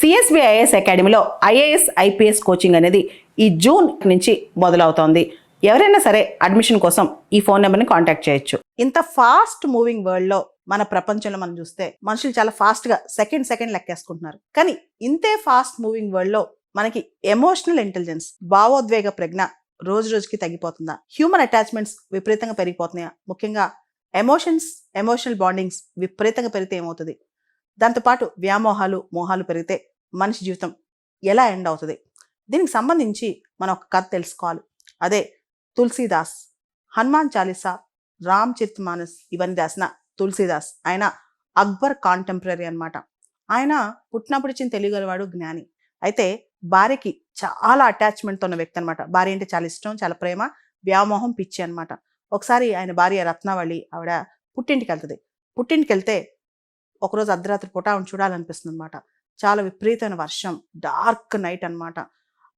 CSB IAS అకాడమీలో IAS IPS coaching అనేది ఈ జూన్ నుంచి మొదలవుతోంది. ఎవరైనా సరే అడ్మిషన్ కోసం ఈ ఫోన్ నెంబర్ని కాంటాక్ట్ చేయొచ్చు. ఇంత ఫాస్ట్ మూవింగ్ వరల్డ్లో మన ప్రపంచంలో మనం చూస్తే మనుషులు చాలా ఫాస్ట్గా సెకండ్ లెక్కేసుకుంటున్నారు. కానీ ఇంతే ఫాస్ట్ మూవింగ్ వరల్డ్లో మనకి ఎమోషనల్ ఇంటెలిజెన్స్, భావోద్వేగ ప్రజ్ఞ రోజు రోజుకి తగ్గిపోతుందా? హ్యూమన్ అటాచ్మెంట్స్ విపరీతంగా పెరిగిపోతున్నాయా? ముఖ్యంగా ఎమోషనల్ బాండింగ్స్ విపరీతంగా పెరిగితే ఏమవుతుంది? దాంతోపాటు వ్యామోహాలు, మోహాలు పెరిగితే మనిషి జీవితం ఎలా ఎండ్ అవుతుంది? దీనికి సంబంధించి మనం ఒక కథ తెలుసుకోవాలి. అదే తులసీదాస్. హనుమాన్ చాలీసా, రామచరితమానస్ ఇవన్నీ రాసిన తులసీదాస్. ఆయన అక్బర్ కాంటెంపరీ అనమాట. ఆయన పుట్టినప్పుడు ఇచ్చిన తెలియగలవాడు, జ్ఞాని. అయితే భార్యకి చాలా అటాచ్మెంట్తో ఉన్న వ్యక్తి అనమాట. భార్య అంటే చాలా ఇష్టం, చాలా ప్రేమ, వ్యామోహం, పిచ్చి అనమాట. ఒకసారి ఆయన భార్య రత్నావళి ఆవిడ పుట్టింటికి వెళ్తుంది. పుట్టింటికి వెళ్తే ఒకరోజు అర్ధరాత్రి పూట ఆవిడ చూడాలనిపిస్తుంది అనమాట. చాలా విపరీతమైన వర్షం, డార్క్ నైట్ అనమాట.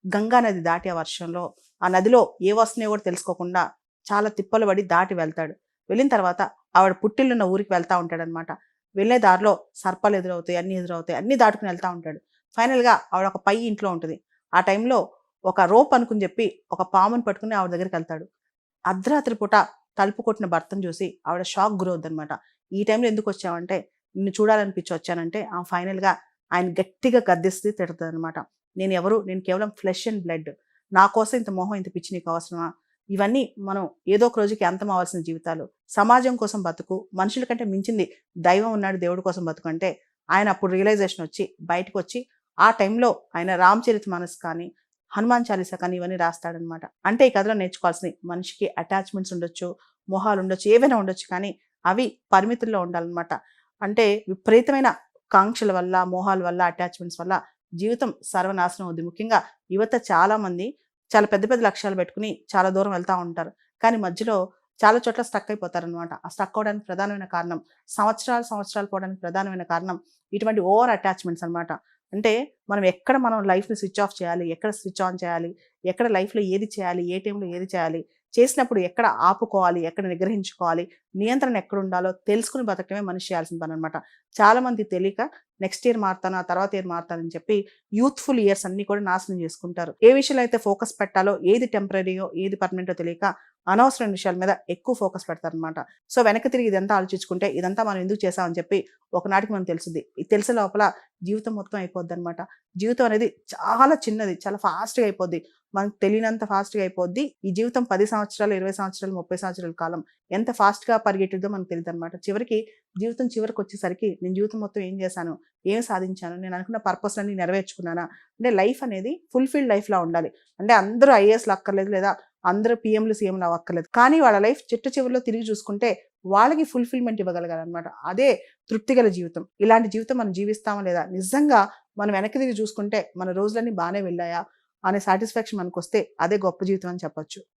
గంగా నది దాటి ఆ వర్షంలో, ఆ నదిలో ఏ వస్తున్నాయో కూడా తెలుసుకోకుండా చాలా తిప్పలు పడి దాటి వెళ్తాడు. వెళ్ళిన తర్వాత ఆవిడ పుట్టిల్లున్న ఊరికి వెళ్తూ ఉంటాడనమాట. వెళ్ళే దారిలో సర్పాలు ఎదురవుతాయి, అన్నీ దాటుకుని వెళ్తూ ఉంటాడు. ఫైనల్గా ఆవిడ ఒక పై ఇంట్లో ఉంటుంది. ఆ టైంలో ఒక రోప్ అనుకుని చెప్పి ఒక పాముని పట్టుకుని ఆవిడ దగ్గరికి వెళ్తాడు. అర్ధరాత్రి పూట తలుపు కొట్టిన భర్తను చూసి ఆవిడ షాక్ గురవుద్ది అనమాట. ఈ టైంలో ఎందుకు వచ్చావంటే, నిన్ను చూడాలనిపించి వచ్చానంటే ఆ ఫైనల్గా ఆయన గట్టిగా గద్దిస్తే తిడుతుంది అనమాట. నేను కేవలం ఫ్లెష్ అండ్ బ్లడ్. నా కోసం ఇంత మోహం, ఇంత పిచ్చి నీకు అవసరమా? ఇవన్నీ మనం ఏదో ఒక రోజుకి అంతం అవ్వాల్సిన జీవితాలు. సమాజం కోసం బతుకు, మనుషుల కంటే మించింది దైవం ఉన్నాడు, దేవుడి కోసం బతుకు అంటే ఆయన అప్పుడు రియలైజేషన్ వచ్చి బయటకు వచ్చి ఆ టైంలో ఆయన రామచరితమానస్ కానీ, హనుమాన్ చాలీసా కానీ ఇవన్నీ రాస్తాడనమాట. అంటే ఈ కథలో నేర్చుకోవాల్సింది, మనిషికి అటాచ్మెంట్స్ ఉండొచ్చు, మోహాలు ఉండొచ్చు, ఏవైనా ఉండొచ్చు, కానీ అవి పరిమితుల్లో ఉండాలన్నమాట. అంటే విపరీతమైన కాంక్షల వల్ల, మోహాల వల్ల, అటాచ్మెంట్స్ వల్ల జీవితం సర్వనాశనం అవుద్ది. ముఖ్యంగా యువత చాలా మంది చాలా పెద్ద పెద్ద లక్ష్యాలు పెట్టుకుని చాలా దూరం వెళ్తూ ఉంటారు. కానీ మధ్యలో చాలా చోట్ల స్టక్ అయిపోతారనమాట. ఆ స్టక్ అవడానికి ప్రధానమైన కారణం, సంవత్సరాలు పోవడానికి ప్రధానమైన కారణం ఇటువంటి ఓవర్ అటాచ్మెంట్స్ అనమాట. అంటే మనం లైఫ్ని స్విచ్ ఆఫ్ చేయాలి, ఎక్కడ స్విచ్ ఆన్ చేయాలి, ఎక్కడ లైఫ్లో ఏది చేయాలి, ఏ టైంలో ఏది చేయాలి, చేసినప్పుడు ఎక్కడ ఆపుకోవాలి, ఎక్కడ నిగ్రహించుకోవాలి, నియంత్రణ ఎక్కడ ఉండాలో తెలుసుకుని బతకడమే మనిషి చేయాల్సిన పని అనమాట. చాలామంది తెలియక నెక్స్ట్ ఇయర్ మారుతాను, ఆ తర్వాత ఇయర్ మారుతానని చెప్పి యూత్ఫుల్ ఇయర్స్ అన్ని కూడా నాశనం చేసుకుంటారు. ఏ విషయంలో అయితే ఫోకస్ పెట్టాలో, ఏది టెంపరీయో ఏది పర్మనెంటో తెలియక అనవసరమైన విషయాల మీద ఎక్కువ ఫోకస్ పెడతారనమాట. సో వెనక్కి తిరిగి ఇదంతా ఆలోచించుకుంటే ఇదంతా మనం ఎందుకు చేసామని చెప్పి ఒకనాటికి మనం తెలుస్తుంది. ఇది తెలిసే లోపల జీవితం మొత్తం అయిపోద్ది అనమాట. జీవితం అనేది చాలా చిన్నది, చాలా ఫాస్ట్గా అయిపోద్ది. మనకు తెలియనంత ఫాస్ట్గా అయిపోద్ది. ఈ జీవితం 10 సంవత్సరాలు, 20 సంవత్సరాలు, 30 సంవత్సరాల కాలం ఎంత ఫాస్ట్గా పరిగెట్టిద్దో మనకు తెలియదు అనమాట. జీవితం చివరికి వచ్చేసరికి నేను జీవితం మొత్తం ఏం చేశాను, ఏం సాధించాను, నేను అనుకున్న పర్పస్ అన్ని నెరవేర్చుకున్నానా? అంటే లైఫ్ అనేది ఫుల్ఫిల్డ్ లైఫ్లా ఉండాలి. అంటే అందరూ ఐఏఎస్లు అక్కర్లేదు, లేదా అందరూ పిఎంలు, సీఎంలు అవ్వక్కర్లేదు. కానీ వాళ్ళ లైఫ్ చివరిలో తిరిగి చూసుకుంటే వాళ్ళకి ఫుల్ఫిల్మెంట్ ఇవ్వగలగాలన్నమాట. అదే తృప్తిగల జీవితం. ఇలాంటి జీవితం మనం జీవిస్తామా లేదా, నిజంగా మనం వెనక్కి తిరిగి చూసుకుంటే మన రోజులన్నీ బాగానే వెళ్ళాయా అనే సాటిస్ఫాక్షన్ మనకు వస్తే అదే గొప్ప జీవితం అని చెప్పొచ్చు.